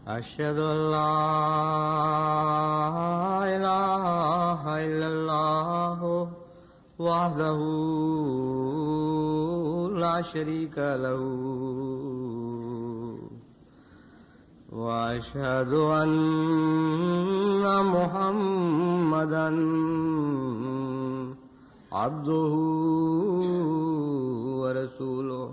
أشهد أن لا إله إلا الله وحده لا شريك له وأشهد أن محمدا عبده ورسوله.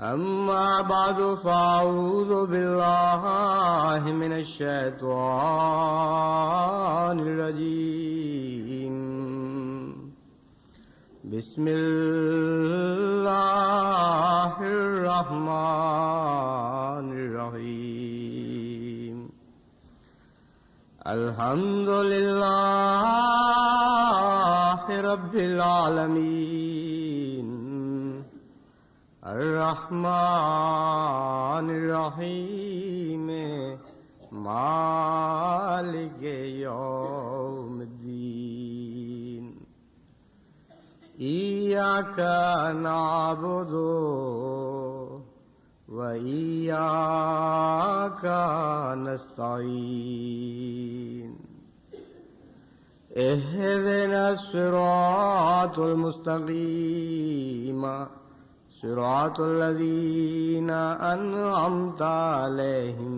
أما بعد فأعوذ بالله من الشيطان الرجيم. بسم الله الرحمن الرحيم. الحمد لله رب العالمين الرحمن الرحيم مالك يوم الدين. إياك نعبد وإياك نستعين. اهدنا الصراط المستقيم صراط الذين أنعمت عليهم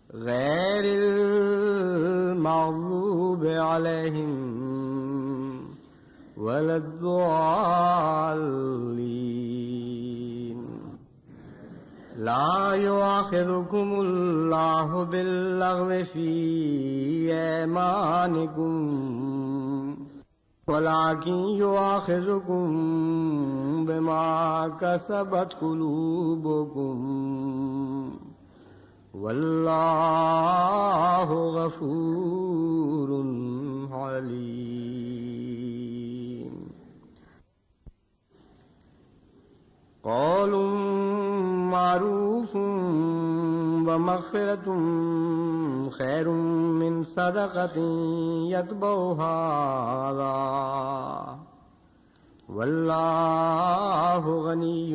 غير المغضوب عليهم ولا الضالين. لا يؤاخذكم الله باللغو في أيمانكم ولكن يؤاخذكم بما كسبت قلوبكم والله غفور حليم. قول معروف ومغفرة خير من صدقة يتبعها أذى والله غني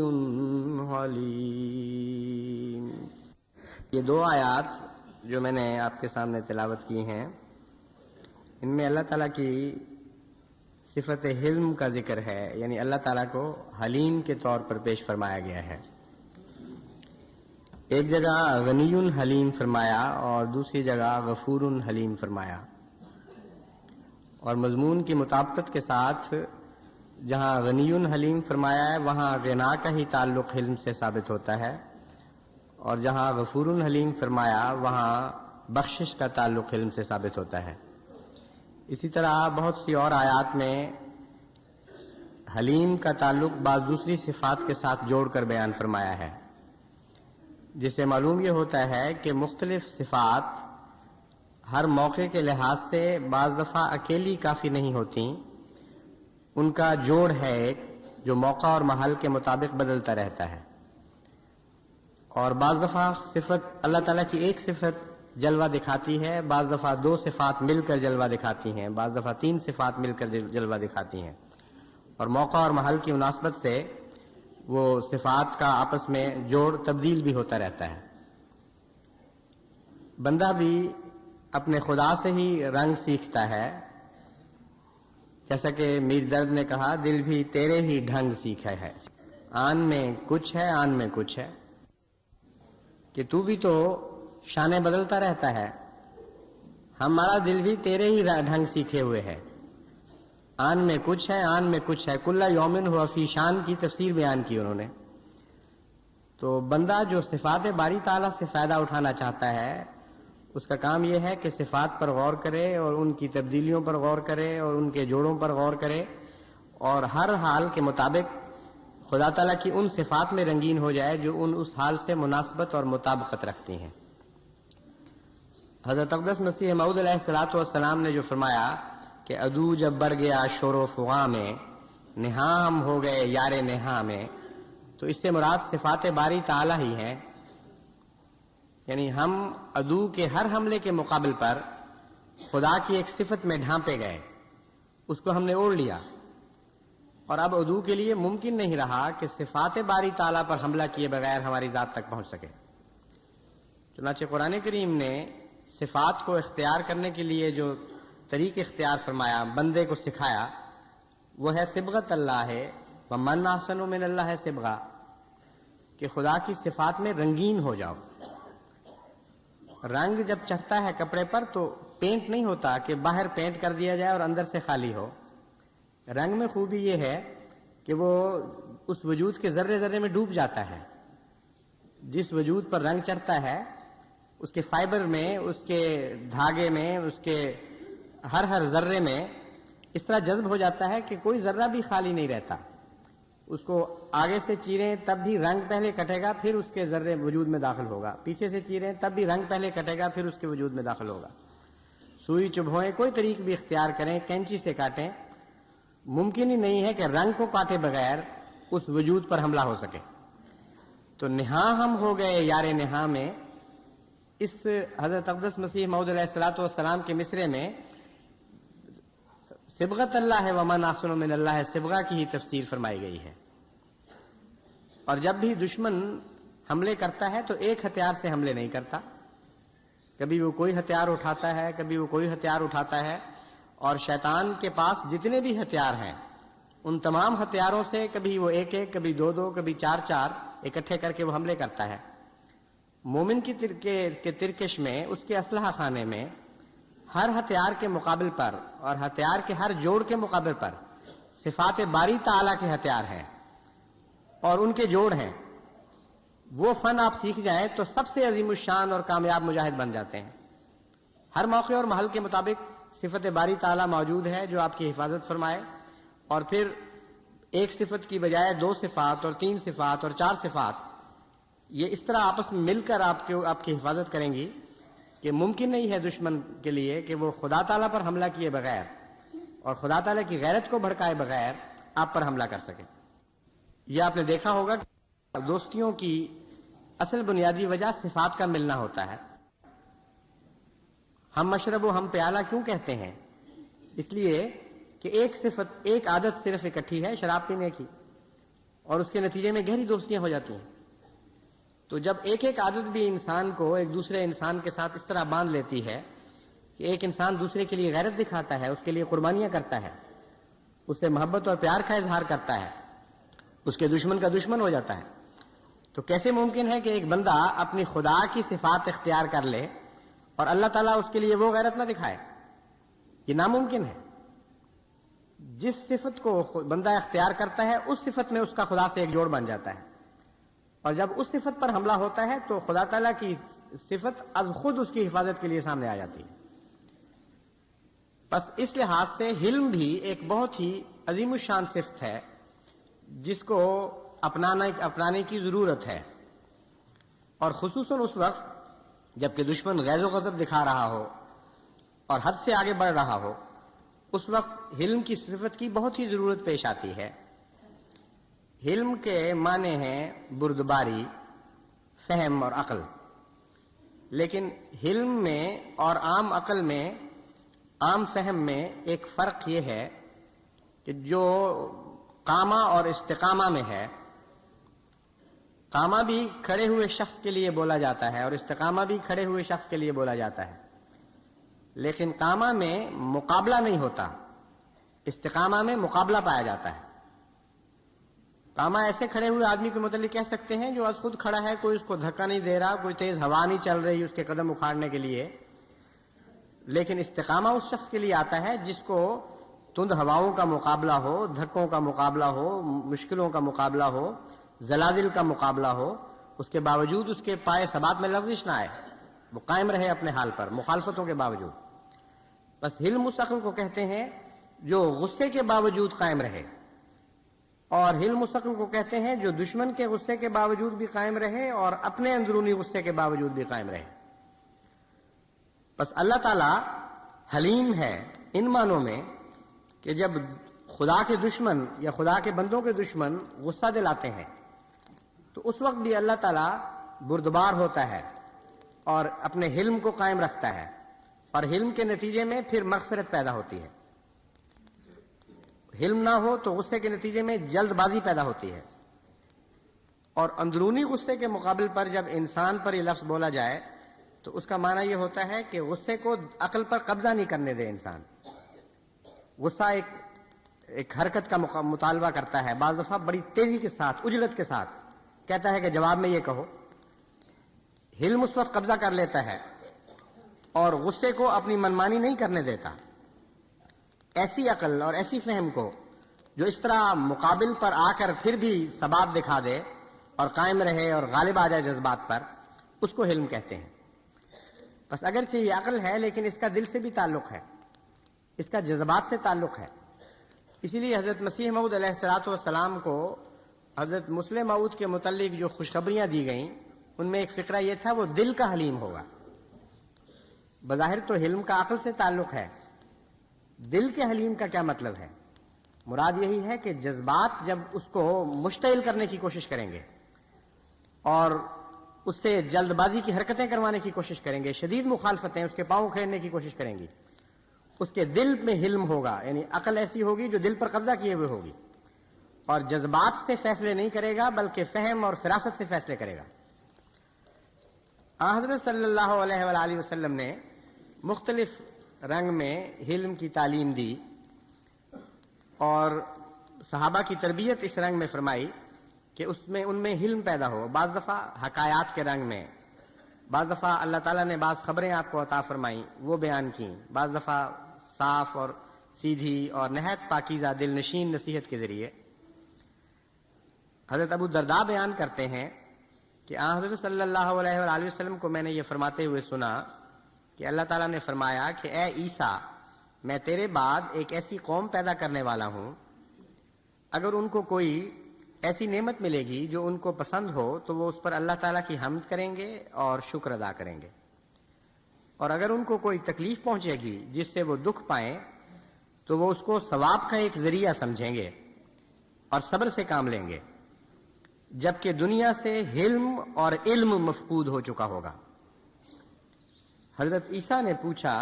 حليم. یہ دو آیات جو میں نے آپ کے سامنے تلاوت کی ہیں، ان میں اللہ تعالیٰ کی صفت حلم کا ذکر ہے، یعنی اللہ تعالیٰ کو حلیم کے طور پر پیش فرمایا گیا ہے. ایک جگہ غنی حلیم فرمایا اور دوسری جگہ غفور حلیم فرمایا، اور مضمون کی مطابقت کے ساتھ جہاں غنی حلیم فرمایا ہے وہاں غنا کا ہی تعلق حلم سے ثابت ہوتا ہے، اور جہاں غفور حلیم فرمایا وہاں بخشش کا تعلق حلم سے ثابت ہوتا ہے. اسی طرح بہت سی اور آیات میں حلیم کا تعلق بعض دوسری صفات کے ساتھ جوڑ کر بیان فرمایا ہے، جس سے معلوم یہ ہوتا ہے کہ مختلف صفات ہر موقع کے لحاظ سے بعض دفعہ اکیلی کافی نہیں ہوتی، ان کا جوڑ ہے ایک جو موقع اور محل کے مطابق بدلتا رہتا ہے. اور بعض دفعہ صفت اللہ تعالیٰ کی ایک صفت جلوہ دکھاتی ہے، بعض دفعہ دو صفات مل کر جلوہ دکھاتی ہیں، بعض دفعہ تین صفات مل کر جلوہ دکھاتی ہیں، اور موقع اور محل کی مناسبت سے وہ صفات کا آپس میں جوڑ تبدیل بھی ہوتا رہتا ہے. بندہ بھی اپنے خدا سے ہی رنگ سیکھتا ہے، جیسا کہ میر درد نے کہا دل بھی تیرے ہی ڈھنگ سیکھا ہے. آن میں کچھ ہے، آن میں کچھ ہے، کہ تو بھی تو شانے بدلتا رہتا ہے، ہمارا دل بھی تیرے ہی ڈھنگ سیکھے ہوئے ہے. آن میں کچھ ہے، آن میں کچھ ہے، کل یومن ہوا فی شان کی تفسیر بیان کی انہوں نے. تو بندہ جو صفات باری تعالیٰ سے فائدہ اٹھانا چاہتا ہے اس کا کام یہ ہے کہ صفات پر غور کرے اور ان کی تبدیلیوں پر غور کرے اور ان کے جوڑوں پر غور کرے، اور ہر حال کے مطابق خدا تعالیٰ کی ان صفات میں رنگین ہو جائے جو اس حال سے مناسبت اور مطابقت رکھتی ہیں. حضرت اقدس مسیح موعود علیہ السلام نے جو فرمایا کہ عدو جب بڑھ گیا شور و فغاں میں، نہاں ہم ہو گئے یار نہاں میں، تو اس سے مراد صفات باری تعالیٰ ہی ہیں. یعنی ہم عدو کے ہر حملے کے مقابل پر خدا کی ایک صفت میں ڈھانپے گئے، اس کو ہم نے اوڑھ لیا، اور اب عدو کے لیے ممکن نہیں رہا کہ صفات باری تعالیٰ پر حملہ کیے بغیر ہماری ذات تک پہنچ سکے. چنانچہ قرآن کریم نے صفات کو اختیار کرنے کے لیے جو طریق اختیار فرمایا، بندے کو سکھایا، وہ ہے صبغت اللہ ہے، وَمَنْ أَحْسَنُ مِنَ اللَّهِ صِبْغًا، کہ خدا کی صفات میں رنگین ہو جاؤ۔ رنگ جب چڑھتا ہے کپڑے پر تو پینٹ نہیں ہوتا کہ باہر پینٹ کر دیا جائے اور اندر سے خالی ہو۔ رنگ میں خوبی یہ ہے کہ وہ اس وجود کے ذرے ذرے میں ڈوب جاتا ہے۔ جس وجود پر رنگ چڑھتا ہے اس کے فائبر میں، اس کے دھاگے میں، اس کے ہر ذرے میں اس طرح جذب ہو جاتا ہے کہ کوئی ذرہ بھی خالی نہیں رہتا۔ اس کو آگے سے چیریں تب بھی رنگ پہلے کٹے گا، پھر اس کے ذرے وجود میں داخل ہوگا، پیچھے سے چیریں تب بھی رنگ پہلے کٹے گا، پھر اس کے وجود میں داخل ہوگا۔ سوئی چبھوئیں، کوئی طریق بھی اختیار کریں، کینچی سے کاٹیں، ممکن ہی نہیں ہے کہ رنگ کو کاٹے بغیر اس وجود پر حملہ ہو سکے۔ تو نہاں ہم ہو گئے یار نہاں میں، اس حضرت اقدس مسیح موعود علیہ الصلوۃ والسلام کے مصرے میں صبغت اللہ ہے، وَمَنْ أَحْسَنُ مِنَ اللَّهِ صبغہ کی ہی تفسیر فرمائی گئی ہے۔ اور جب بھی دشمن حملے کرتا ہے تو ایک ہتھیار سے حملے نہیں کرتا، کبھی وہ کوئی ہتھیار اٹھاتا ہے، کبھی وہ کوئی ہتھیار اٹھاتا ہے، اور شیطان کے پاس جتنے بھی ہتھیار ہیں ان تمام ہتھیاروں سے کبھی وہ ایک ایک، کبھی دو دو، کبھی چار چار اکٹھے کر کے وہ حملے کرتا ہے۔ مومن کی ترکش میں، اس کے اسلحہ خانے میں ہر ہتھیار کے مقابل پر اور ہتھیار کے ہر جوڑ کے مقابل پر صفات باری تعالیٰ کے ہتھیار ہیں اور ان کے جوڑ ہیں۔ وہ فن آپ سیکھ جائیں تو سب سے عظیم الشان اور کامیاب مجاہد بن جاتے ہیں۔ ہر موقع اور محل کے مطابق صفت باری تعالیٰ موجود ہے جو آپ کی حفاظت فرمائے، اور پھر ایک صفت کی بجائے دو صفات اور تین صفات اور چار صفات یہ اس طرح آپس میں مل کر آپ کی حفاظت کریں گی کہ ممکن نہیں ہے دشمن کے لیے کہ وہ خدا تعالیٰ پر حملہ کیے بغیر اور خدا تعالیٰ کی غیرت کو بھڑکائے بغیر آپ پر حملہ کر سکے۔ یہ آپ نے دیکھا ہوگا کہ دوستیوں کی اصل بنیادی وجہ صفات کا ملنا ہوتا ہے۔ ہم مشرب و ہم پیالہ کیوں کہتے ہیں؟ اس لیے کہ ایک صفت، ایک عادت صرف اکٹھی ہے شراب پینے کی، اور اس کے نتیجے میں گہری دوستیاں ہو جاتی ہیں۔ تو جب ایک ایک عادت بھی انسان کو ایک دوسرے انسان کے ساتھ اس طرح باندھ لیتی ہے کہ ایک انسان دوسرے کے لیے غیرت دکھاتا ہے، اس کے لیے قربانیاں کرتا ہے، اس سے محبت اور پیار کا اظہار کرتا ہے، اس کے دشمن کا دشمن ہو جاتا ہے، تو کیسے ممکن ہے کہ ایک بندہ اپنی خدا کی صفات اختیار کر لے اور اللہ تعالیٰ اس کے لیے وہ غیرت نہ دکھائے؟ یہ ناممکن ہے۔ جس صفت کو بندہ اختیار کرتا ہے اس صفت میں اس کا خدا سے ایک جوڑ بن جاتا ہے، اور جب اس صفت پر حملہ ہوتا ہے تو خدا تعالیٰ کی صفت از خود اس کی حفاظت کے لیے سامنے آ جاتی ہے۔ بس اس لحاظ سے حلم بھی ایک بہت ہی عظیم الشان صفت ہے جس کو اپنانے کی ضرورت ہے، اور خصوصاً اس وقت جب کہ دشمن غیظ و غضب دکھا رہا ہو اور حد سے آگے بڑھ رہا ہو، اس وقت حلم کی صفت کی بہت ہی ضرورت پیش آتی ہے۔ حلم کے معنی ہیں بردباری، فہم اور عقل، لیکن حلم میں اور عام عقل میں، عام فہم میں ایک فرق یہ ہے کہ جو قامہ اور استقامہ میں ہے، قامہ بھی کھڑے ہوئے شخص کے لیے بولا جاتا ہے اور استقامہ بھی کھڑے ہوئے شخص کے لیے بولا جاتا ہے، لیکن قامہ میں مقابلہ نہیں ہوتا، استقامہ میں مقابلہ پایا جاتا ہے۔ قامہ ایسے کھڑے ہوئے آدمی کے متعلق کہہ سکتے ہیں جو از خود کھڑا ہے، کوئی اس کو دھکا نہیں دے رہا، کوئی تیز ہوا نہیں چل رہی اس کے قدم اکھاڑنے کے لیے، لیکن استقامہ اس شخص کے لیے آتا ہے جس کو تند ہواؤں کا مقابلہ ہو، دھکوں کا مقابلہ ہو، مشکلوں کا مقابلہ ہو، زلازل کا مقابلہ ہو، اس کے باوجود اس کے پائے ثبات میں لغزش نہ آئے، وہ قائم رہے اپنے حال پر مخالفتوں کے باوجود۔ بس حلم اس عقل کو کہتے ہیں جو غصے کے باوجود قائم رہے، اور حلم اس عقل کو کہتے ہیں جو دشمن کے غصے کے باوجود بھی قائم رہے اور اپنے اندرونی غصے کے باوجود بھی قائم رہے۔ بس اللہ تعالیٰ حلیم ہے ان معنوں میں کہ جب خدا کے دشمن یا خدا کے بندوں کے دشمن غصہ دلاتے ہیں تو اس وقت بھی اللہ تعالیٰ بردبار ہوتا ہے اور اپنے حلم کو قائم رکھتا ہے، اور حلم کے نتیجے میں پھر مغفرت پیدا ہوتی ہے۔ حلم نہ ہو تو غصے کے نتیجے میں جلد بازی پیدا ہوتی ہے، اور اندرونی غصے کے مقابل پر جب انسان پر یہ لفظ بولا جائے تو اس کا معنی یہ ہوتا ہے کہ غصے کو عقل پر قبضہ نہیں کرنے دے انسان. غصہ ایک حرکت کا مطالبہ کرتا ہے، بعض دفعہ بڑی تیزی کے ساتھ، عجلت کے ساتھ کہتا ہے کہ جواب میں یہ کہو. حلم اس وقت قبضہ کر لیتا ہے اور غصے کو اپنی منمانی نہیں کرنے دیتا. ایسی عقل اور ایسی فہم کو جو اس طرح مقابل پر آ کر پھر بھی ثبات دکھا دے اور قائم رہے اور غالب آ جائے جذبات پر، اس کو حلم کہتے ہیں. بس اگرچہ یہ عقل ہے لیکن اس کا دل سے بھی تعلق ہے، اس کا جذبات سے تعلق ہے. اسی لیے حضرت مسیح موعود علیہ الصلوۃ والسلام کو حضرت مسلم موعود کے متعلق جو خوشخبریاں دی گئیں ان میں ایک فقرہ یہ تھا وہ دل کا حلیم ہوگا. بظاہر تو حلم کا عقل سے تعلق ہے، دل کے حلیم کا کیا مطلب ہے؟ مراد یہی ہے کہ جذبات جب اس کو مشتعل کرنے کی کوشش کریں گے اور اس سے جلد بازی کی حرکتیں کروانے کی کوشش کریں گے، شدید مخالفتیں، اس کے پاؤں کھیرنے کی کوشش کریں گی، اس کے دل میں حلم ہوگا، یعنی عقل ایسی ہوگی جو دل پر قبضہ کیے ہوئے ہوگی اور جذبات سے فیصلے نہیں کرے گا بلکہ فہم اور فراست سے فیصلے کرے گا. حضرت صلی اللہ علیہ وآلہ وسلم نے مختلف رنگ میں حلم کی تعلیم دی اور صحابہ کی تربیت اس رنگ میں فرمائی کہ ان میں حلم پیدا ہو. بعض دفعہ حکایات کے رنگ میں، بعض دفعہ اللہ تعالیٰ نے بعض خبریں آپ کو عطا فرمائیں وہ بیان کیں، بعض دفعہ صاف اور سیدھی اور نہایت پاکیزہ دل نشین نصیحت کے ذریعے. حضرت ابو الدرداء بیان کرتے ہیں کہ حضرت صلی اللہ علیہ وآلہ وسلم کو میں نے یہ فرماتے ہوئے سنا کہ اللہ تعالیٰ نے فرمایا کہ اے عیسیٰ، میں تیرے بعد ایک ایسی قوم پیدا کرنے والا ہوں، اگر ان کو کوئی ایسی نعمت ملے گی جو ان کو پسند ہو تو وہ اس پر اللہ تعالیٰ کی حمد کریں گے اور شکر ادا کریں گے، اور اگر ان کو کوئی تکلیف پہنچے گی جس سے وہ دکھ پائیں تو وہ اس کو ثواب کا ایک ذریعہ سمجھیں گے اور صبر سے کام لیں گے، جبکہ دنیا سے حلم اور علم مفقود ہو چکا ہوگا. حضرت عیسیٰ نے پوچھا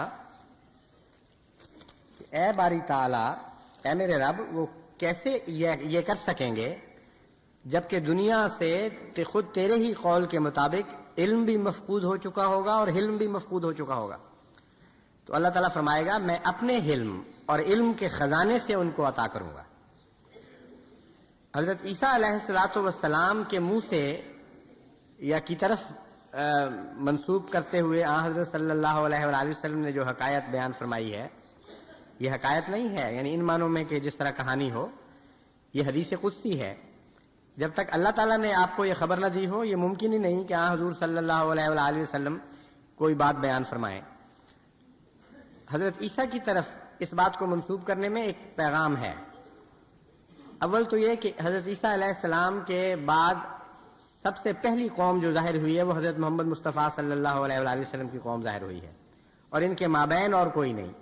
کہ اے باری تعالیٰ، اے میرے رب، وہ کیسے یہ کر سکیں گے جبکہ دنیا سے خود تیرے ہی قول کے مطابق علم بھی مفقود ہو چکا ہوگا اور حلم بھی مفقود ہو چکا ہوگا؟ تو اللہ تعالیٰ فرمائے گا میں اپنے حلم اور علم کے خزانے سے ان کو عطا کروں گا. حضرت عیسیٰ علیہ الصلوۃ والسلام کے منہ سے یا کی طرف منسوب کرتے ہوئے حضرت صلی اللہ علیہ وآلہ وسلم نے جو حکایت بیان فرمائی ہے، یہ حکایت نہیں ہے یعنی ان معنوں میں کہ جس طرح کہانی ہو، یہ حدیث قدسی ہے. جب تک اللہ تعالیٰ نے آپ کو یہ خبر نہ دی ہو یہ ممکن ہی نہیں کہ حضور صلی اللہ علیہ وآلہ وسلم کوئی بات بیان فرمائیں. حضرت عیسیٰ کی طرف اس بات کو منسوب کرنے میں ایک پیغام ہے. اول تو یہ کہ حضرت عیسیٰ علیہ السلام کے بعد سب سے پہلی قوم جو ظاہر ہوئی ہے وہ حضرت محمد مصطفیٰ صلی اللہ علیہ وآلہ وسلم کی قوم ظاہر ہوئی ہے اور ان کے مابین اور کوئی نہیں.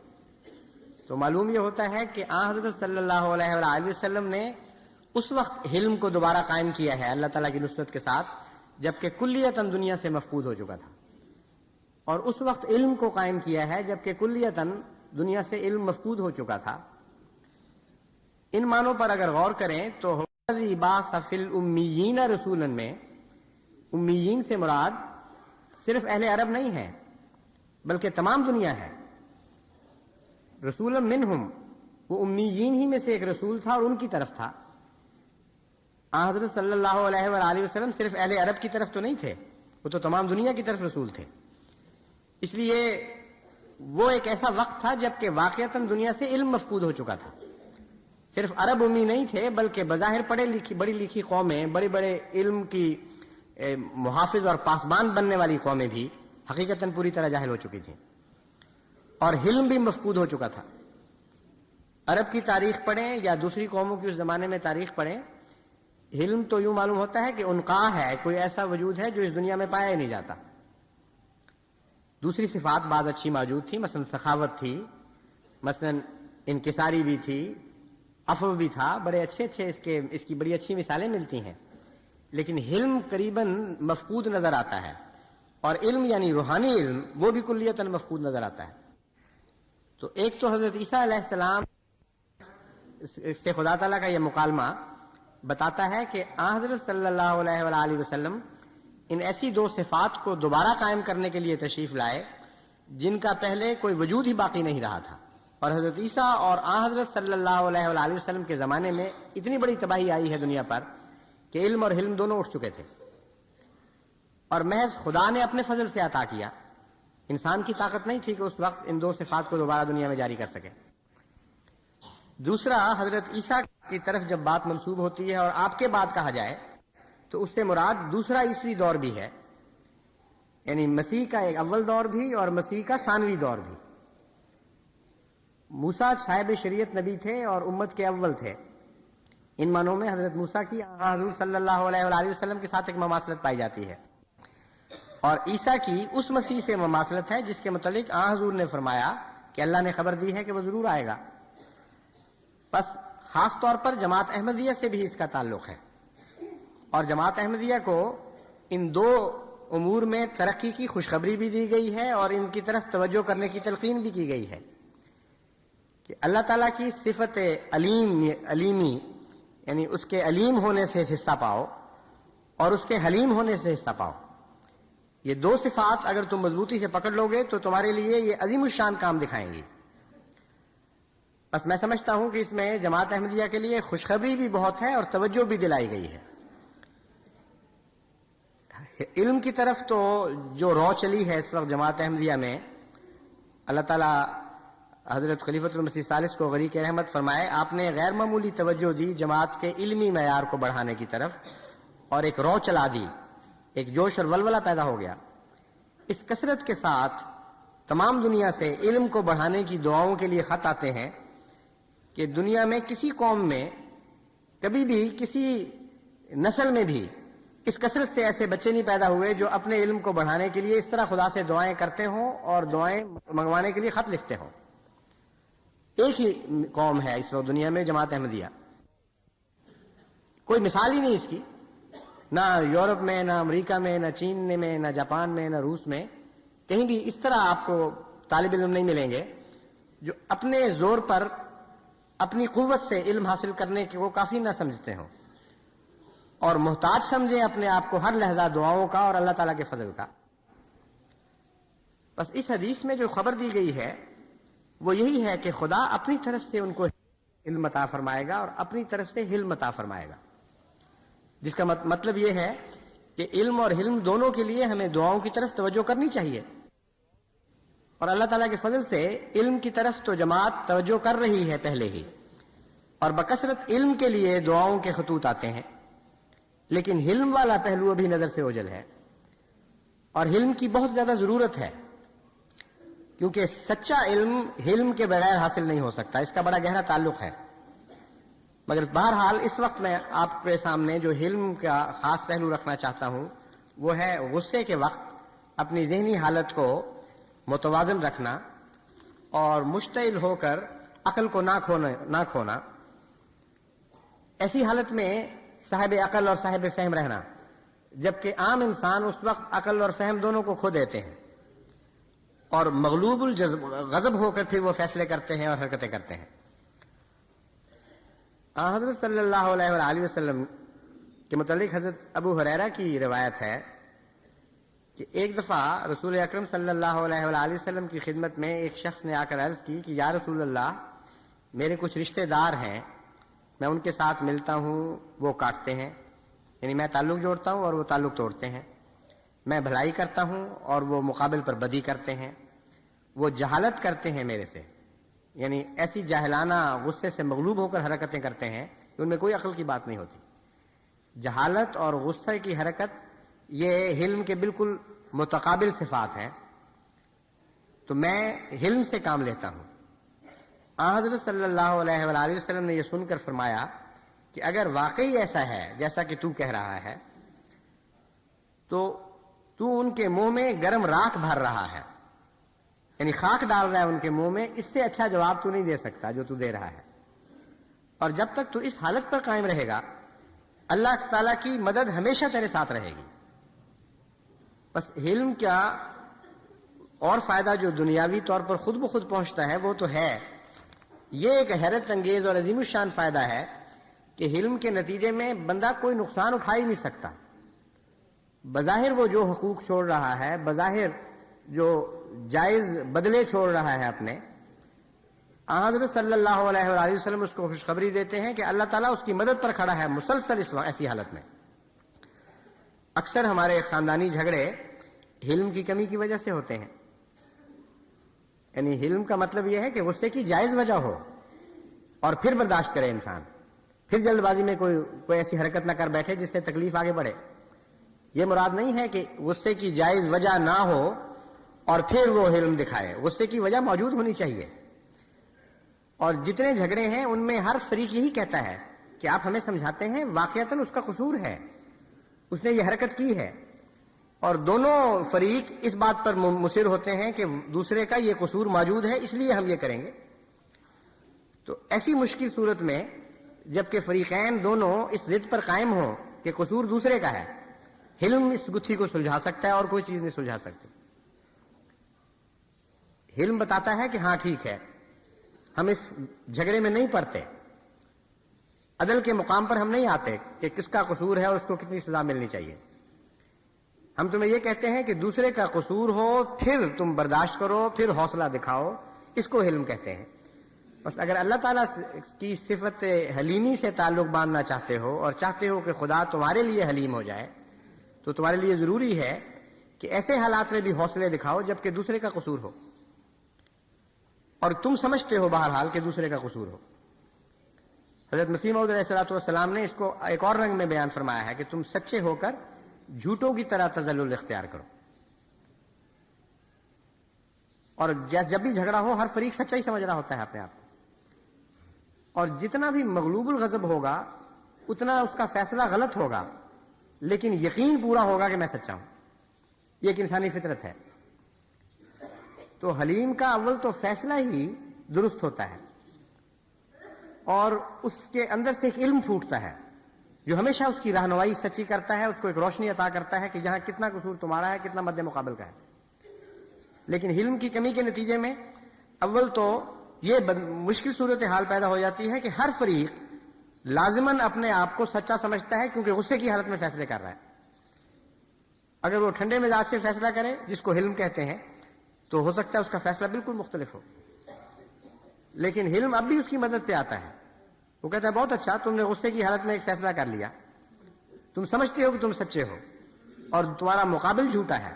تو معلوم یہ ہوتا ہے کہ حضرت صلی اللہ علیہ وآلہ وسلم نے اس وقت حلم کو دوبارہ قائم کیا ہے اللہ تعالیٰ کی نصرت کے ساتھ جبکہ کلیتاً دنیا سے مفقود ہو چکا تھا، اور اس وقت علم کو قائم کیا ہے جبکہ کلیتاً دنیا سے علم مفقود ہو چکا تھا. ان معنوں پر اگر غور کریں تو الذی بعث فی الامیین رسولا میں امیین سے مراد صرف اہل عرب نہیں ہے بلکہ تمام دنیا ہے. رسولا منہم، وہ امیین ہی میں سے ایک رسول تھا اور ان کی طرف تھا. حضرت صلی اللہ علیہ وآلہ وسلم صرف اہل عرب کی طرف تو نہیں تھے، وہ تو تمام دنیا کی طرف رسول تھے. اس لیے وہ ایک ایسا وقت تھا جبکہ واقعتاً دنیا سے علم مفقود ہو چکا تھا. صرف عرب امی نہیں تھے بلکہ بظاہر بڑی لکھی قومیں، بڑے بڑے علم کی محافظ اور پاسبان بننے والی قومیں بھی حقیقتاً پوری طرح جاہل ہو چکی تھیں اور حلم بھی مفقود ہو چکا تھا. عرب کی تاریخ پڑھیں یا دوسری قوموں کی اس زمانے میں تاریخ پڑھیں، حلم تو یوں معلوم ہوتا ہے کہ انقاء ہے، کوئی ایسا وجود ہے جو اس دنیا میں پایا ہی نہیں جاتا. دوسری صفات بعض اچھی موجود تھی، مثلا سخاوت تھی، مثلا انکساری بھی تھی، عفو بھی تھا، بڑے اچھے اس کی بڑی اچھی مثالیں ملتی ہیں. لیکن حلم قریباً مفقود نظر آتا ہے، اور علم یعنی روحانی علم وہ بھی کلیتاً مفقود نظر آتا ہے. تو ایک تو حضرت عیسیٰ علیہ السلام سے خدا تعالیٰ کا یہ مکالمہ بتاتا ہے کہ حضرت صلی اللہ علیہ وآلہ وسلم ان ایسی دو صفات کو دوبارہ قائم کرنے کے لیے تشریف لائے جن کا پہلے کوئی وجود ہی باقی نہیں رہا تھا. اور حضرت عیسیٰ اور حضرت صلی اللہ علیہ وآلہ وسلم کے زمانے میں اتنی بڑی تباہی آئی ہے دنیا پر کہ علم اور حلم دونوں اٹھ چکے تھے، اور محض خدا نے اپنے فضل سے عطا کیا. انسان کی طاقت نہیں تھی کہ اس وقت ان دو صفات کو دوبارہ دنیا میں جاری کر سکے. دوسرا، حضرت عیسیٰ کی طرف جب بات منسوب ہوتی ہے اور آپ کے بعد کہا جائے تو اس سے مراد دوسرا عیسوی دور بھی ہے، یعنی مسیح کا ایک اول دور بھی اور مسیح کا ثانوی دور بھی. موسیٰ صاحب شریعت نبی تھے اور امت کے اول تھے. ان معنوں میں حضرت موسیٰ کی حضور صلی اللہ علیہ وآلہ وسلم کے ساتھ ایک مماثلت پائی جاتی ہے، اور عیسیٰ کی اس مسیح سے مماثلت ہے جس کے متعلق حضور نے فرمایا کہ اللہ نے خبر دی ہے کہ وہ ضرور آئے گا. بس خاص طور پر جماعت احمدیہ سے بھی اس کا تعلق ہے، اور جماعت احمدیہ کو ان دو امور میں ترقی کی خوشخبری بھی دی گئی ہے اور ان کی طرف توجہ کرنے کی تلقین بھی کی گئی ہے کہ اللہ تعالیٰ کی صفت علیمی یعنی اس کے علیم ہونے سے حصہ پاؤ اور اس کے حلیم ہونے سے حصہ پاؤ. یہ دو صفات اگر تم مضبوطی سے پکڑ لو گے تو تمہارے لیے یہ عظیم الشان کام دکھائیں گی. بس میں سمجھتا ہوں کہ اس میں جماعت احمدیہ کے لیے خوشخبری بھی بہت ہے اور توجہ بھی دلائی گئی ہے. علم کی طرف تو جو رو چلی ہے اس وقت جماعت احمدیہ میں، اللہ تعالیٰ حضرت خلیفۃ المسیح ثالث کو غریق رحمت فرمائے، آپ نے غیر معمولی توجہ دی جماعت کے علمی معیار کو بڑھانے کی طرف، اور ایک رو چلا دی، ایک جوش اور ولولہ پیدا ہو گیا. اس کثرت کے ساتھ تمام دنیا سے علم کو بڑھانے کی دعاؤں کے لیے خط آتے ہیں کہ دنیا میں کسی قوم میں کبھی بھی کسی نسل میں بھی اس کثرت سے ایسے بچے نہیں پیدا ہوئے جو اپنے علم کو بڑھانے کے لیے اس طرح خدا سے دعائیں کرتے ہوں اور دعائیں منگوانے کے لیے خط لکھتے ہوں. ایک ہی قوم ہے اس وقت دنیا میں، جماعت احمدیہ. کوئی مثال ہی نہیں اس کی، نہ یورپ میں، نہ امریکہ میں، نہ چین میں، نہ جاپان میں، نہ روس میں. کہیں بھی اس طرح آپ کو طالب علم نہیں ملیں گے جو اپنے زور پر اپنی قوت سے علم حاصل کرنے کو کافی نہ سمجھتے ہوں اور محتاج سمجھیں اپنے آپ کو ہر لحظہ دعاؤں کا اور اللہ تعالیٰ کے فضل کا. بس اس حدیث میں جو خبر دی گئی ہے وہ یہی ہے کہ خدا اپنی طرف سے ان کو علم عطا فرمائے گا اور اپنی طرف سے حلم عطا فرمائے گا، جس کا مطلب یہ ہے کہ علم اور حلم دونوں کے لیے ہمیں دعاؤں کی طرف توجہ کرنی چاہیے. اور اللہ تعالیٰ کے فضل سے علم کی طرف تو جماعت توجہ کر رہی ہے پہلے ہی، اور بکثرت علم کے لیے دعاؤں کے خطوط آتے ہیں. لیکن حلم والا پہلو ابھی نظر سے اوجھل ہے، اور حلم کی بہت زیادہ ضرورت ہے، کیونکہ سچا علم حلم کے بغیر حاصل نہیں ہو سکتا. اس کا بڑا گہرا تعلق ہے. مگر بہرحال اس وقت میں آپ کے سامنے جو حلم کا خاص پہلو رکھنا چاہتا ہوں وہ ہے غصے کے وقت اپنی ذہنی حالت کو متوازن رکھنا اور مشتعل ہو کر عقل کو نہ کھونا. ایسی حالت میں صاحب عقل اور صاحب فہم رہنا، جبکہ عام انسان اس وقت عقل اور فہم دونوں کو کھو دیتے ہیں اور مغلوب الغضب ہو کر پھر وہ فیصلے کرتے ہیں اور حرکتیں کرتے ہیں. حضرت صلی اللہ علیہ وآلہ وسلم کے متعلق حضرت ابو ہریرہ کی روایت ہے کہ ایک دفعہ رسول اکرم صلی اللہ علیہ وآلہ وسلم کی خدمت میں ایک شخص نے آ کر عرض کی کہ یا رسول اللہ، میرے کچھ رشتہ دار ہیں، میں ان کے ساتھ ملتا ہوں، وہ کاٹتے ہیں، یعنی میں تعلق جوڑتا ہوں اور وہ تعلق توڑتے ہیں. میں بھلائی کرتا ہوں اور وہ مقابل پر بدی کرتے ہیں. وہ جہالت کرتے ہیں میرے سے، یعنی ایسی جاہلانہ غصے سے مغلوب ہو کر حرکتیں کرتے ہیں کہ ان میں کوئی عقل کی بات نہیں ہوتی. جہالت اور غصے کی حرکت یہ حلم کے بالکل متقابل صفات ہیں. تو میں حلم سے کام لیتا ہوں. حضرت صلی اللہ علیہ وآلہ وسلم نے یہ سن کر فرمایا کہ اگر واقعی ایسا ہے جیسا کہ تو کہہ رہا ہے تو تو ان کے منہ میں گرم راکھ بھر رہا ہے، یعنی خاک ڈال رہا ہے ان کے منہ میں. اس سے اچھا جواب تو نہیں دے سکتا جو تو دے رہا ہے. اور جب تک تو اس حالت پر قائم رہے گا اللہ تعالیٰ کی مدد ہمیشہ تیرے ساتھ رہے گی. بس علم کا اور فائدہ جو دنیاوی طور پر خود بخود پہنچتا ہے وہ تو ہے، یہ ایک حیرت انگیز اور عظیم الشان فائدہ ہے کہ علم کے نتیجے میں بندہ کوئی نقصان اٹھا ہی نہیں سکتا. بظاہر وہ جو حقوق چھوڑ رہا ہے، بظاہر جو جائز بدلے چھوڑ رہا ہے اپنے، حضرت صلی اللہ علیہ وآلہ وسلم اس کو خوشخبری دیتے ہیں کہ اللہ تعالیٰ اس کی مدد پر کھڑا ہے مسلسل ایسی حالت میں۔ اکثر ہمارے خاندانی جھگڑے حلم کی کمی کی وجہ سے ہوتے ہیں۔ یعنی حلم کا مطلب یہ ہے کہ غصے کی جائز وجہ ہو اور پھر برداشت کرے انسان، پھر جلد بازی میں کوئی ایسی حرکت نہ کر بیٹھے جس سے تکلیف آگے بڑھے۔ یہ مراد نہیں ہے کہ غصے کی جائز وجہ نہ ہو اور پھر وہ حلم دکھائے، غصے کی وجہ موجود ہونی چاہیے۔ اور جتنے جھگڑے ہیں ان میں ہر فریق یہی کہتا ہے کہ آپ ہمیں سمجھاتے ہیں، واقعتاً اس کا قصور ہے، اس نے یہ حرکت کی ہے، اور دونوں فریق اس بات پر مصر ہوتے ہیں کہ دوسرے کا یہ قصور موجود ہے، اس لیے ہم یہ کریں گے۔ تو ایسی مشکل صورت میں جبکہ فریقین دونوں اس ضد پر قائم ہوں کہ قصور دوسرے کا ہے، حلم اس گتھی کو سلجھا سکتا ہے اور کوئی چیز نہیں سلجھا سکتی۔ حلم بتاتا ہے کہ ہاں ٹھیک ہے، ہم اس جھگڑے میں نہیں پڑتے، عدل کے مقام پر ہم نہیں آتے کہ کس کا قصور ہے اور اس کو کتنی سزا ملنی چاہیے۔ ہم تمہیں یہ کہتے ہیں کہ دوسرے کا قصور ہو پھر تم برداشت کرو، پھر حوصلہ دکھاؤ، اس کو حلم کہتے ہیں۔ بس اگر اللہ تعالیٰ کی صفت حلیمی سے تعلق باندھنا چاہتے ہو اور چاہتے ہو کہ خدا تمہارے لیے حلیم ہو جائے، تو تمہارے لیے ضروری ہے کہ ایسے حالات میں بھی حوصلے دکھاؤ جبکہ دوسرے کا قصور ہو اور تم سمجھتے ہو بہرحال کہ دوسرے کا قصور ہو۔ حضرت مسیح موعود علیہ السلام نے اس کو ایک اور رنگ میں بیان فرمایا ہے کہ تم سچے ہو کر جھوٹوں کی طرح تذلل اختیار کرو، اور جب بھی جھگڑا ہو ہر فریق سچا ہی سمجھ رہا ہوتا ہے اپنے آپ کو، اور جتنا بھی مغلوب الغضب ہوگا اتنا اس کا فیصلہ غلط ہوگا، لیکن یقین پورا ہوگا کہ میں سچا ہوں۔ یہ ایک انسانی فطرت ہے۔ تو حلیم کا اول تو فیصلہ ہی درست ہوتا ہے، اور اس کے اندر سے ایک علم پھوٹتا ہے جو ہمیشہ اس کی رہنمائی سچی کرتا ہے، اس کو ایک روشنی عطا کرتا ہے کہ جہاں کتنا قصور تمہارا ہے، کتنا مد مقابل کا ہے۔ لیکن حلم کی کمی کے نتیجے میں اول تو یہ مشکل صورتحال پیدا ہو جاتی ہے کہ ہر فریق لازماً اپنے آپ کو سچا سمجھتا ہے کیونکہ غصے کی حالت میں فیصلے کر رہا ہے۔ اگر وہ ٹھنڈے مزاج سے فیصلہ کرے جس کو حلم کہتے ہیں تو ہو سکتا ہے اس کا فیصلہ بالکل مختلف ہو، لیکن حلم اب بھی اس کی مدد پہ آتا ہے۔ وہ کہتا ہے بہت اچھا، تم نے غصے کی حالت میں ایک فیصلہ کر لیا، تم سمجھتے ہو کہ تم سچے ہو اور تمہارا مقابل جھوٹا ہے،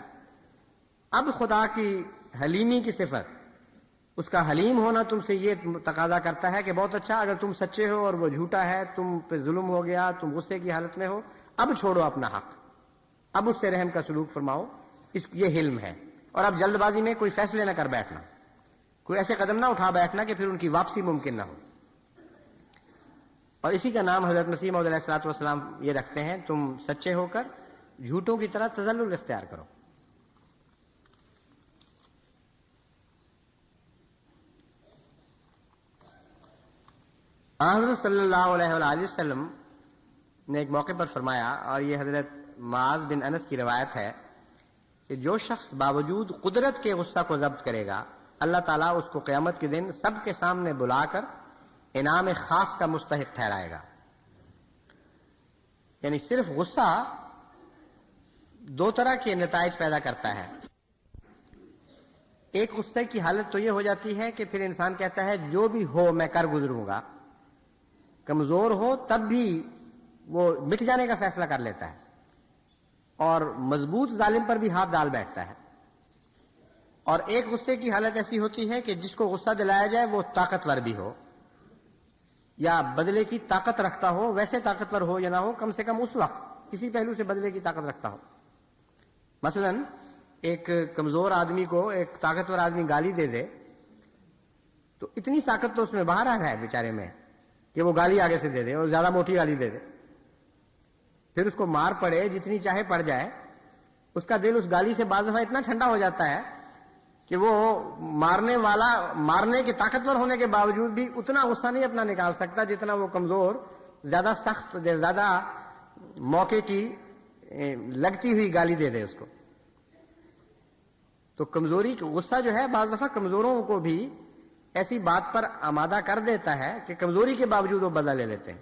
اب خدا کی حلیمی کی صفت، اس کا حلیم ہونا تم سے یہ تقاضا کرتا ہے کہ بہت اچھا، اگر تم سچے ہو اور وہ جھوٹا ہے، تم پہ ظلم ہو گیا، تم غصے کی حالت میں ہو، اب چھوڑو اپنا حق، اب اس سے رحم کا سلوک فرماؤ، یہ حلم ہے۔ اور اب جلد بازی میں کوئی فیصلے نہ کر بیٹھنا، کوئی ایسے قدم نہ اٹھا بیٹھنا کہ پھر ان کی واپسی ممکن نہ ہو۔ اور اسی کا نام حضرت مسیح موعود علیہ السلام یہ رکھتے ہیں، تم سچے ہو کر جھوٹوں کی طرح تذلل اختیار کرو۔ حضرت صلی اللہ علیہ وآلہ وسلم نے ایک موقع پر فرمایا، اور یہ حضرت معاذ بن انس کی روایت ہے، کہ جو شخص باوجود قدرت کے غصہ کو ضبط کرے گا، اللہ تعالیٰ اس کو قیامت کے دن سب کے سامنے بلا کر انعام خاص کا مستحق ٹھہرائے گا۔ یعنی صرف غصہ دو طرح کے نتائج پیدا کرتا ہے۔ ایک غصے کی حالت تو یہ ہو جاتی ہے کہ پھر انسان کہتا ہے جو بھی ہو میں کر گزروں گا، کمزور ہو تب بھی وہ مٹ جانے کا فیصلہ کر لیتا ہے اور مضبوط ظالم پر بھی ہاتھ ڈال بیٹھتا ہے۔ اور ایک غصے کی حالت ایسی ہوتی ہے کہ جس کو غصہ دلایا جائے وہ طاقتور بھی ہو یا بدلے کی طاقت رکھتا ہو، ویسے طاقتور ہو یا نہ ہو، کم سے کم اس وقت کسی پہلو سے بدلے کی طاقت رکھتا ہو۔ مثلا ایک کمزور آدمی کو ایک طاقتور آدمی گالی دے دے تو اتنی طاقت تو اس میں باہر آ رہا ہے بیچارے میں کہ وہ گالی آگے سے دے دے اور زیادہ موٹی گالی دے دے، پھر اس کو مار پڑے جتنی چاہے پڑ جائے، اس کا دل اس گالی سے بعض دفعہ اتنا ٹھنڈا ہو جاتا ہے کہ وہ مارنے والا مارنے کے طاقتور ہونے کے باوجود بھی اتنا غصہ نہیں اپنا نکال سکتا جتنا وہ کمزور زیادہ سخت زیادہ موقع کی لگتی ہوئی گالی دے دے اس کو۔ تو کمزوری غصہ جو ہے بعض دفعہ کمزوروں کو بھی ایسی بات پر آمادہ کر دیتا ہے کہ کمزوری کے باوجود وہ بدلہ لے لیتے ہیں۔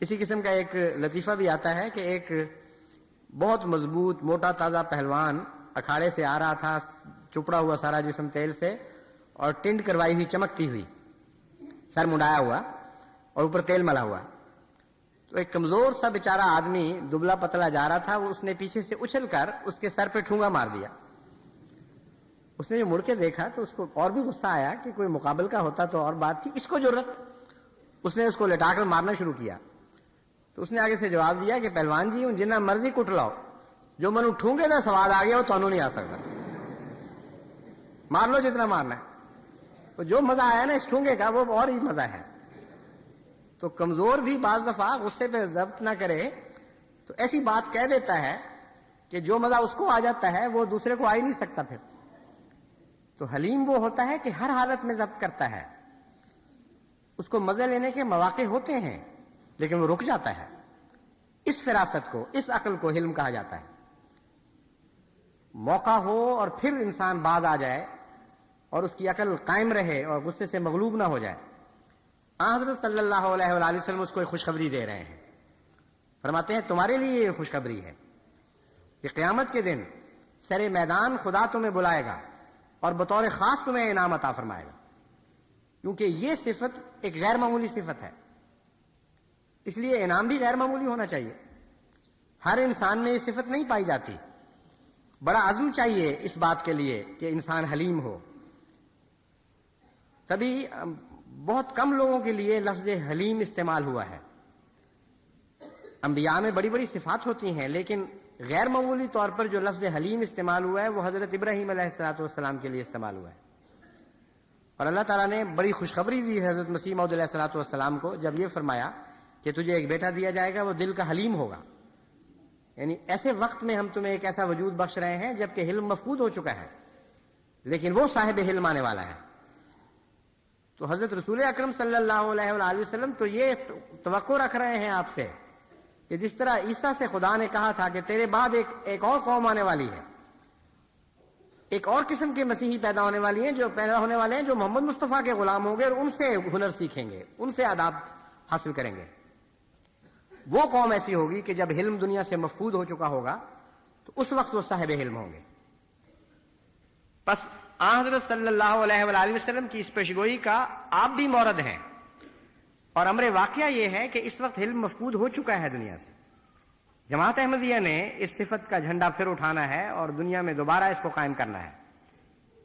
اسی قسم کا ایک لطیفہ بھی آتا ہے کہ ایک بہت مضبوط موٹا تازہ پہلوان اکھاڑے سے آ رہا تھا، چپڑا ہوا سارا جسم تیل سے اور ٹنڈ کروائی ہوئی چمکتی ہوئی، سر منڈایا ہوا اور اوپر تیل ملا ہوا. تو ایک کمزور سا بیچارہ آدمی دبلا پتلا جا رہا تھا، وہ اس نے پیچھے سے اچھل کر اس کے سر پہ ٹھونگا مار دیا. اس نے جو مڑ کے دیکھا تو اس کو اور بھی غصہ آیا کہ کوئی مقابل کا ہوتا تو اور بات تھی، اس کو ضرورت. اس نے اس کو لٹا کر مارنا شروع کیا. تو اس نے آگے سے جواب دیا کہ پہلوان جی ہوں جنہ مرضی کٹ لاؤ، جو منو ٹھونگے دا سواد آ گیا وہ تانوں نہیں آ سکتا، مار لو جتنا مارنا ہے. تو جو مزہ آیا نا اس ٹھونگے کا وہ اور ہی مزہ ہے. تو کمزور بھی بعض دفعہ غصے پہ ضبط نہ کرے تو ایسی بات کہہ دیتا ہے کہ جو مزہ اس کو آ جاتا ہے وہ دوسرے کو آ ہی نہیں سکتا پھر. تو حلیم وہ ہوتا ہے کہ ہر حالت میں ضبط کرتا ہے، اس کو مزے لینے کے مواقع ہوتے ہیں لیکن وہ رک جاتا ہے. اس فراست کو، اس عقل کو حلم کہا جاتا ہے. موقع ہو اور پھر انسان باز آ جائے اور اس کی عقل قائم رہے اور غصے سے مغلوب نہ ہو جائے. حضرت صلی اللہ علیہ وآلہ وسلم اس کو ایک خوشخبری دے رہے ہیں. فرماتے ہیں تمہارے لیے یہ خوشخبری ہے کہ قیامت کے دن سر میدان خدا تمہیں بلائے گا اور بطور خاص تمہیں انعام عطا فرمائے گا، کیونکہ یہ صفت ایک غیر معمولی صفت ہے، اس لیے انعام بھی غیر معمولی ہونا چاہیے. ہر انسان میں یہ صفت نہیں پائی جاتی. بڑا عزم چاہیے اس بات کے لیے کہ انسان حلیم ہو. تبھی بہت کم لوگوں کے لیے لفظ حلیم استعمال ہوا ہے. انبیاء میں بڑی بڑی صفات ہوتی ہیں لیکن غیر معمولی طور پر جو لفظ حلیم استعمال ہوا ہے وہ حضرت ابراہیم علیہ السلام کے لیے استعمال ہوا ہے. اور اللہ تعالیٰ نے بڑی خوشخبری دی حضرت مسیح موعود علیہ السلام کو جب یہ فرمایا کہ تجھے ایک بیٹا دیا جائے گا، وہ دل کا حلیم ہوگا. یعنی ایسے وقت میں ہم تمہیں ایک ایسا وجود بخش رہے ہیں جبکہ حلم مفقود ہو چکا ہے، لیکن وہ صاحب حلم آنے والا ہے. تو حضرت رسول اکرم صلی اللہ علیہ وآلہ وسلم تو یہ توقع رکھ رہے ہیں آپ سے کہ جس طرح عیسیٰ سے خدا نے کہا تھا کہ تیرے بعد ایک اور قوم آنے والی ہے، ایک اور قسم کے مسیحی پیدا ہونے والی ہیں، جو پیدا ہونے والے ہیں جو محمد مصطفیٰ کے غلام ہوں گے اور ان سے ہنر سیکھیں گے، ان سے آداب حاصل کریں گے. وہ قوم ایسی ہوگی کہ جب حلم دنیا سے مفقود ہو چکا ہوگا تو اس وقت وہ صاحب حلم ہوں گے. بس حضرت صلی اللہ علیہ وآلہ وسلم کی اس پیشگوئی کا آپ بھی مورد ہیں، اور امر واقعہ یہ ہے کہ اس وقت حلم مفقود ہو چکا ہے دنیا سے. جماعت احمدیہ نے اس صفت کا جھنڈا پھر اٹھانا ہے اور دنیا میں دوبارہ اس کو قائم کرنا ہے.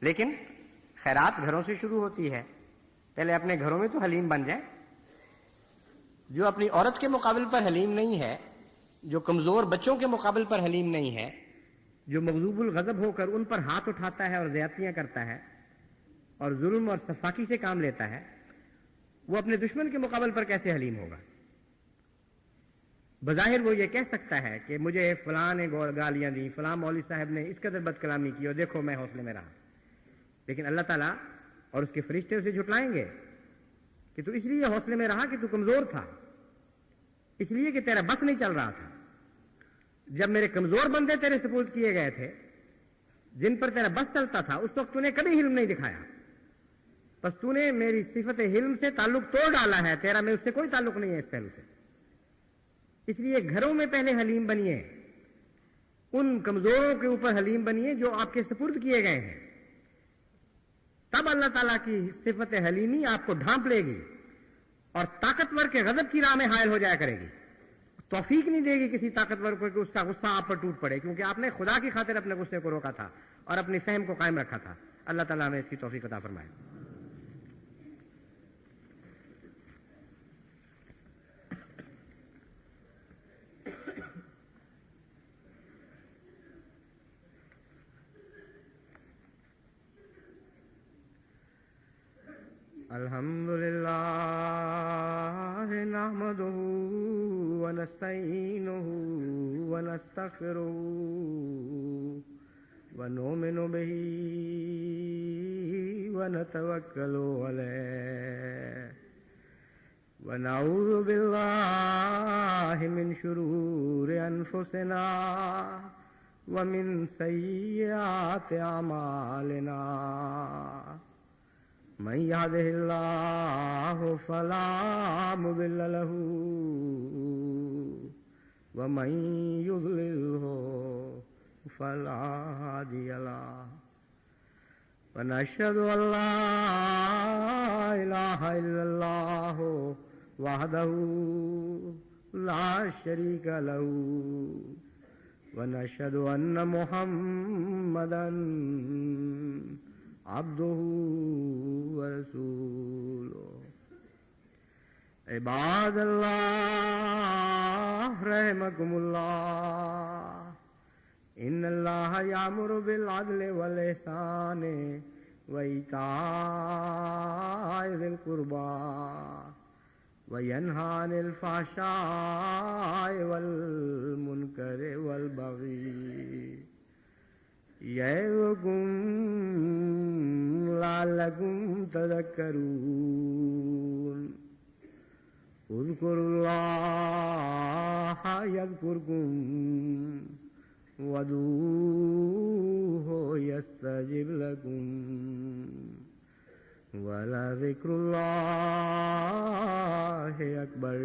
لیکن خیرات گھروں سے شروع ہوتی ہے. پہلے اپنے گھروں میں تو حلیم بن جائیں. جو اپنی عورت کے مقابل پر حلیم نہیں ہے، جو کمزور بچوں کے مقابل پر حلیم نہیں ہے، جو مغضوب الغضب ہو کر ان پر ہاتھ اٹھاتا ہے اور زیادتیاں کرتا ہے اور ظلم اور سفاکی سے کام لیتا ہے، وہ اپنے دشمن کے مقابل پر کیسے حلیم ہوگا؟ بظاہر وہ یہ کہہ سکتا ہے کہ مجھے فلاں نے گالیاں دی، فلاں مولوی صاحب نے اس قدر بد کلامی کی اور دیکھو میں حوصلے میں رہا. لیکن اللہ تعالیٰ اور اس کے فرشتے اسے جھٹلائیں گے کہ تو اس لیے حوصلے میں رہا کہ تو کمزور تھا، اس لیے کہ تیرا بس نہیں چل رہا تھا. جب میرے کمزور بندے تیرے سپورٹ کیے گئے تھے، جن پر تیرا بس چلتا تھا، اس وقت تو نے کبھی حلم نہیں دکھایا. بس تو نے میری صفت حلم سے تعلق توڑ ڈالا ہے، تیرا میں اس سے کوئی تعلق نہیں ہے اس پہلو سے. اس لیے گھروں میں پہلے حلیم بنیے، ان کمزوروں کے اوپر حلیم بنیے جو آپ کے سپرد کیے گئے ہیں. تب اللہ تعالیٰ کی صفت حلیمی آپ کو ڈھانپ لے گی اور طاقتور کے غضب کی راہ میں حائل ہو جایا کرے گی. توفیق نہیں دے گی کسی طاقتور کو کہ اس کا غصہ آپ پر ٹوٹ پڑے، کیونکہ آپ نے خدا کی خاطر اپنے غصے کو روکا تھا اور اپنی فہم کو قائم رکھا تھا. اللہ تعالیٰ ہمیں اس کی توفیق عطا فرمائے. الحمدللہ نحمدہ ونستعینہ ونستغفرہ ونؤمن بہ ونتوکل علیہ ونعوذ باللہ من شرور انفسنا ومن سیئات اعمالنا. من يهده الله فلا مضل له ومن يضلله فلا هادي له ونشهد أن لا إله إلا الله وحده لا شريك له ونشهد أن محمدا عبده ورسوله عباد الله رحمكم الله إن الله يأمر بالعدل والإحسان وإيتاء ذي القربى وينهى عن الفحشاء والمنكر والبغي يعظكم لعلكم تذكرون اذكروا الله يذكركم وادعوه يستجب لكم ولذكر الله أكبر